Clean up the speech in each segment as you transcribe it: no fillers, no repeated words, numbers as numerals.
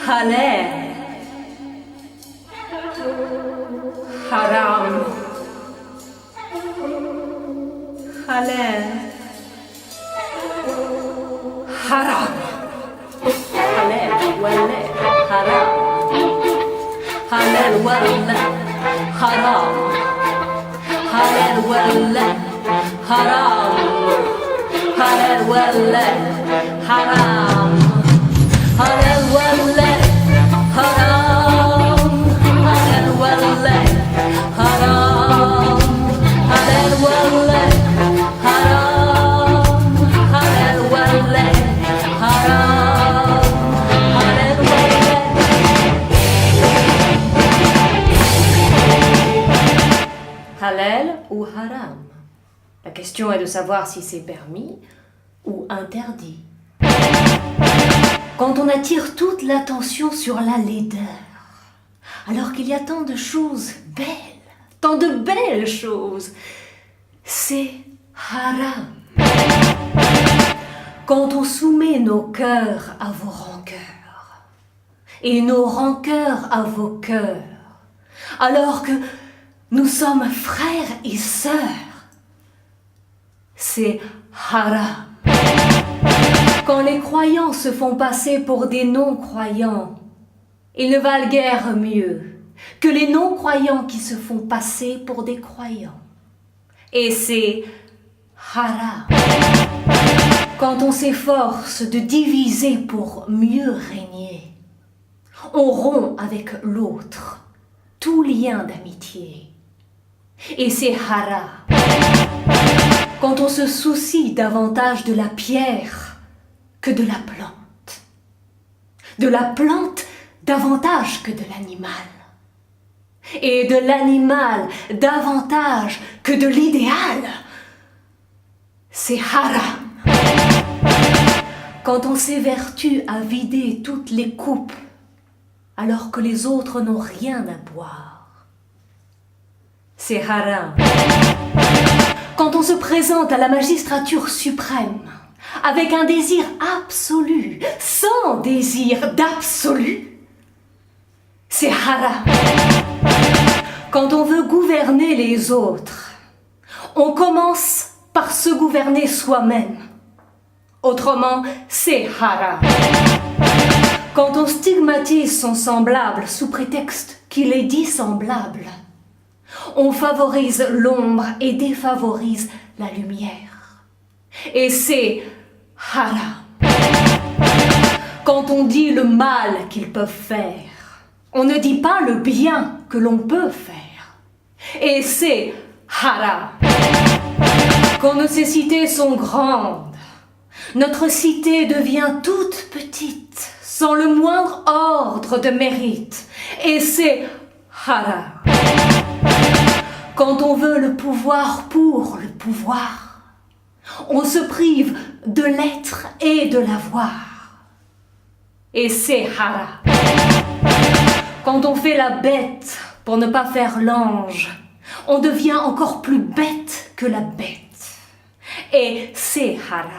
halal, haram, halal, haram, halal wala haram, halal wala haram, halal wala haram, halal wala haram, halal wala haram, halal wala haram, halal wala haram, halal wala haram, halal wala. Halal ou haram? La question est de savoir si c'est permis ou interdit. Quand on attire toute l'attention sur la laideur, alors qu'il y a tant de choses belles, tant de belles choses, c'est haram. Quand on soumet nos cœurs à vos rancœurs et nos rancœurs à vos cœurs, alors que nous sommes frères et sœurs, c'est haram. Quand les croyants se font passer pour des non-croyants, ils ne valent guère mieux que les non-croyants qui se font passer pour des croyants. Et c'est haram. Quand on s'efforce de diviser pour mieux régner, on rompt avec l'autre tout lien d'amitié. Et c'est haram. Quand on se soucie davantage de la pierre que de la plante. De la plante davantage que de l'animal. Et de l'animal davantage que de l'idéal. C'est haram. Quand on s'évertue à vider toutes les coupes alors que les autres n'ont rien à boire. C'est haram. Quand on se présente à la magistrature suprême avec un désir absolu, sans désir d'absolu, c'est haram. Quand on veut gouverner les autres, on commence par se gouverner soi-même. Autrement, c'est haram. Quand on stigmatise son semblable sous prétexte qu'il est dissemblable, on favorise l'ombre et défavorise la lumière. Et c'est haram. Quand on dit le mal qu'ils peuvent faire, on ne dit pas le bien que l'on peut faire. Et c'est haram. Quand nos cités sont grandes, notre cité devient toute petite, sans le moindre ordre de mérite. Et c'est haram. Quand on veut le pouvoir pour le pouvoir, on se prive de l'être et de l'avoir. Et c'est haram. Quand on fait la bête pour ne pas faire l'ange, on devient encore plus bête que la bête. Et c'est haram.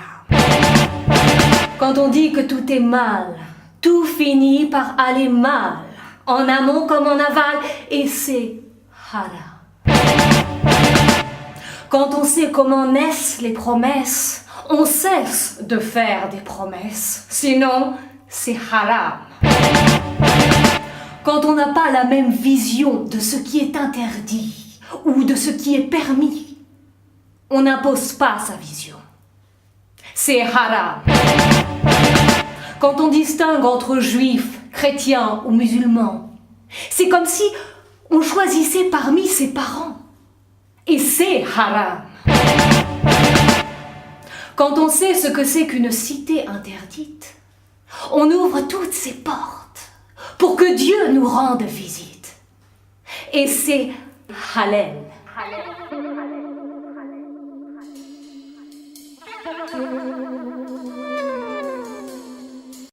Quand on dit que tout est mal, tout finit par aller mal, en amont comme en aval, et c'est haram. Quand on sait comment naissent les promesses, on cesse de faire des promesses. Sinon, c'est haram. Quand on n'a pas la même vision de ce qui est interdit ou de ce qui est permis, on n'impose pas sa vision. C'est haram. Quand on distingue entre juifs, chrétiens ou musulmans, c'est comme si on choisissait parmi ses parents. Et c'est haram. Quand on sait ce que c'est qu'une cité interdite, on ouvre toutes ses portes pour que Dieu nous rende visite. Et c'est halal.